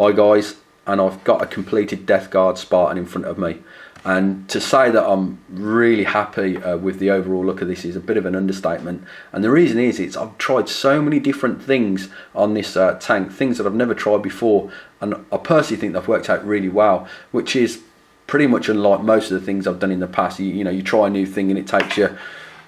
Hi guys, and I've got a completed Death Guard Spartan in front of me, and to say that I'm really happy with the overall look of this is a bit of an understatement. And the reason is I've tried so many different things on this tank, things that I've never tried before, and I personally think they've worked out really well, which is pretty much unlike most of the things I've done in the past. You know, you try a new thing and it takes you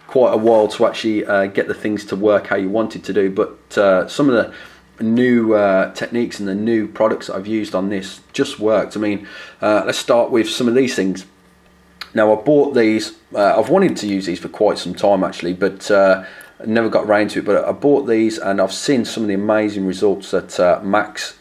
quite a while to actually get the things to work how you want it to do. But some of the new techniques and the new products that I've used on this just worked. I mean, let's start with some of these things. Now, I bought these, I've wanted to use these for quite some time actually, but never got around to it. But I bought these and I've seen some of the amazing results that Max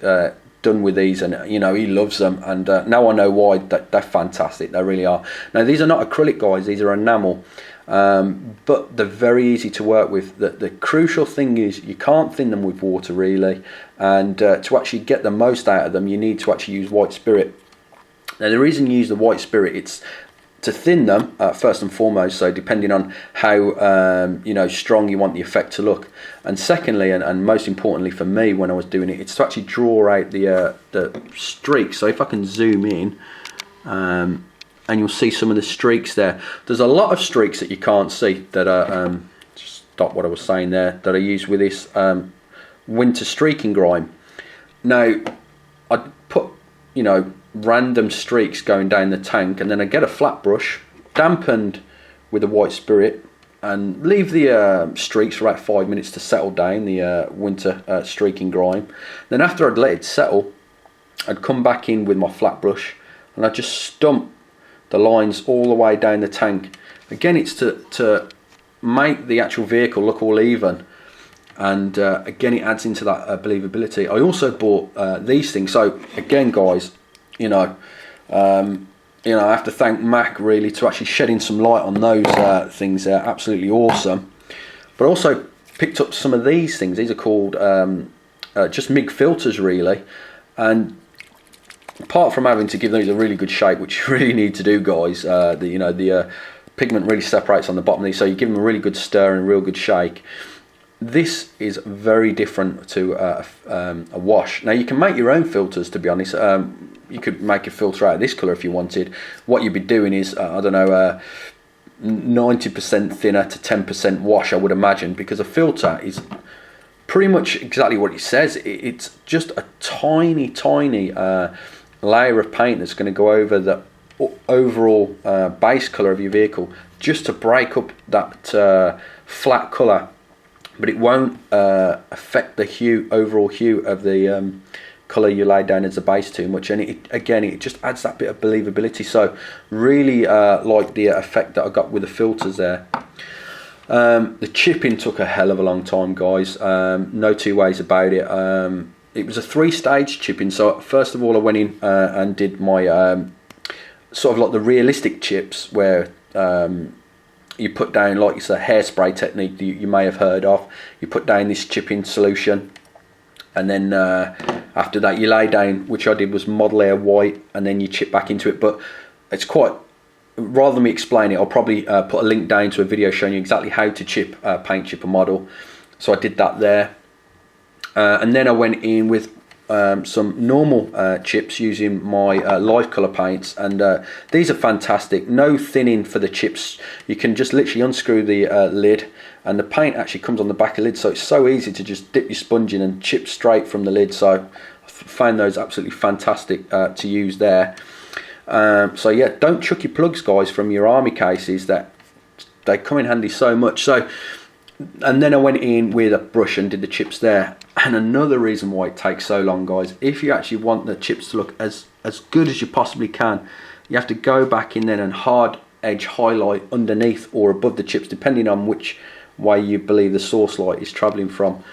done with these, and you know, he loves them, and now I know why. They're fantastic, they really are. Now, these are not acrylic, guys, these are enamel. But they're very easy to work with. The crucial thing is you can't thin them with water really, and to actually get the most out of them you need to actually use white spirit. Now, the reason you use the white spirit, it's to thin them first and foremost, so depending on how you know, strong you want the effect to look, and secondly, and most importantly for me when I was doing it, it's to actually draw out the streaks. So if I can zoom in, and you'll see some of the streaks there. There's a lot of streaks that you can't see that are, stop what I was saying there, that I use with this winter streaking grime. Now, I'd put, you know, random streaks going down the tank, and then I get a flat brush, dampened with a white spirit, and leave the streaks for about 5 minutes to settle down, the winter streaking grime. Then after I'd let it settle, I'd come back in with my flat brush, and I'd just stump the lines all the way down the tank. Again, it's to make the actual vehicle look all even, and again, it adds into that believability. I also bought these things. So again, guys, you know, I have to thank Mac really to actually shedding some light on those things. They're absolutely awesome. But I also picked up some of these things. These are called just MIG filters really, and apart from having to give these a really good shake, which you really need to do, guys, the pigment really separates on the bottom of these, so you give them a really good stir and a real good shake. This is very different to a wash. Now, you can make your own filters, to be honest. You could make a filter out of this colour if you wanted. What you'd be doing is, I don't know, 90% thinner to 10% wash, I would imagine, because a filter is pretty much exactly what it says. It's just a tiny layer of paint that's going to go over the overall base colour of your vehicle, just to break up that flat colour, but it won't affect the overall hue of the colour you lay down as a base too much. And it just adds that bit of believability. So really like the effect that I got with the filters there. The chipping took a hell of a long time, guys, no two ways about it. It was a 3-stage chipping. So first of all, I went in and did my sort of like the realistic chips, where you put down, like it's a hairspray technique that you may have heard of. You put down this chipping solution, and then after that you lay down, which I did was model air white, and then you chip back into it. But it's quite, rather than me explain it, I'll probably put a link down to a video showing you exactly how to paint chip a model. So I did that there. And then I went in with some normal chips using my live colour paints, and these are fantastic. No thinning for the chips. You can just literally unscrew the lid, and the paint actually comes on the back of the lid, so it's so easy to just dip your sponge in and chip straight from the lid. So I found those absolutely fantastic to use there. So yeah, don't chuck your plugs, guys, from your army cases. That they come in handy so much. So, and then I went in with a brush and did the chips there. And another reason why it takes so long, guys, if you actually want the chips to look as good as you possibly can, you have to go back in there and hard edge highlight underneath or above the chips, depending on which way you believe the source light is traveling from.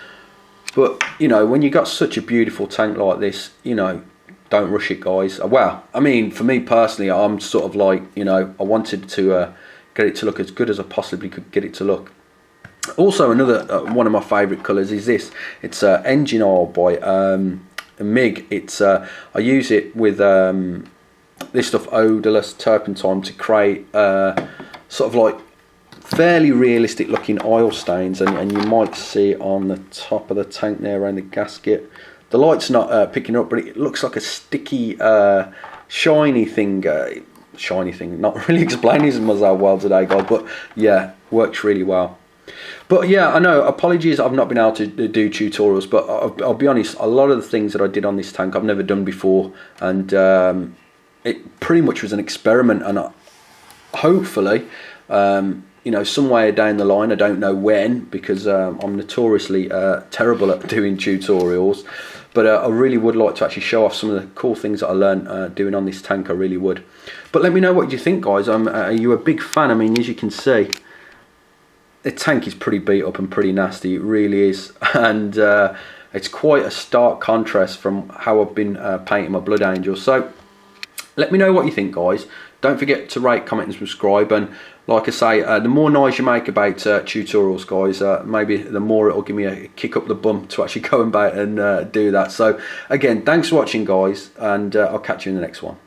But you know, when you got such a beautiful tank like this, you know, don't rush it, guys. Well, I mean, for me personally, I'm sort of like, you know, I wanted to get it to look as good as I possibly could get it to look. Also, another one of my favourite colours is this. It's engine oil by MIG. It's I use it with this stuff, odorless turpentine, to create sort of like fairly realistic looking oil stains, and you might see on the top of the tank there around the gasket The light's not picking up, but it looks like a sticky, shiny thing. Not really explaining myself well today, guys, but yeah, works really well. But yeah, I know, apologies I've not been able to do tutorials, but I'll be honest, a lot of the things that I did on this tank I've never done before, and it pretty much was an experiment, and hopefully, you know, somewhere down the line, I don't know when, because I'm notoriously terrible at doing tutorials, but I really would like to actually show off some of the cool things that I learned doing on this tank. I really would. But let me know what you think, guys. Are you a big fan? I mean, as you can see, the tank is pretty beat up and pretty nasty. It really is, and it's quite a stark contrast from how I've been painting my Blood Angel. So let me know what you think, guys. Don't forget to rate, comment and subscribe, and like I say, the more noise you make about tutorials, guys, maybe the more it'll give me a kick up the bum to actually go about and do that. So again, thanks for watching, guys, and I'll catch you in the next one.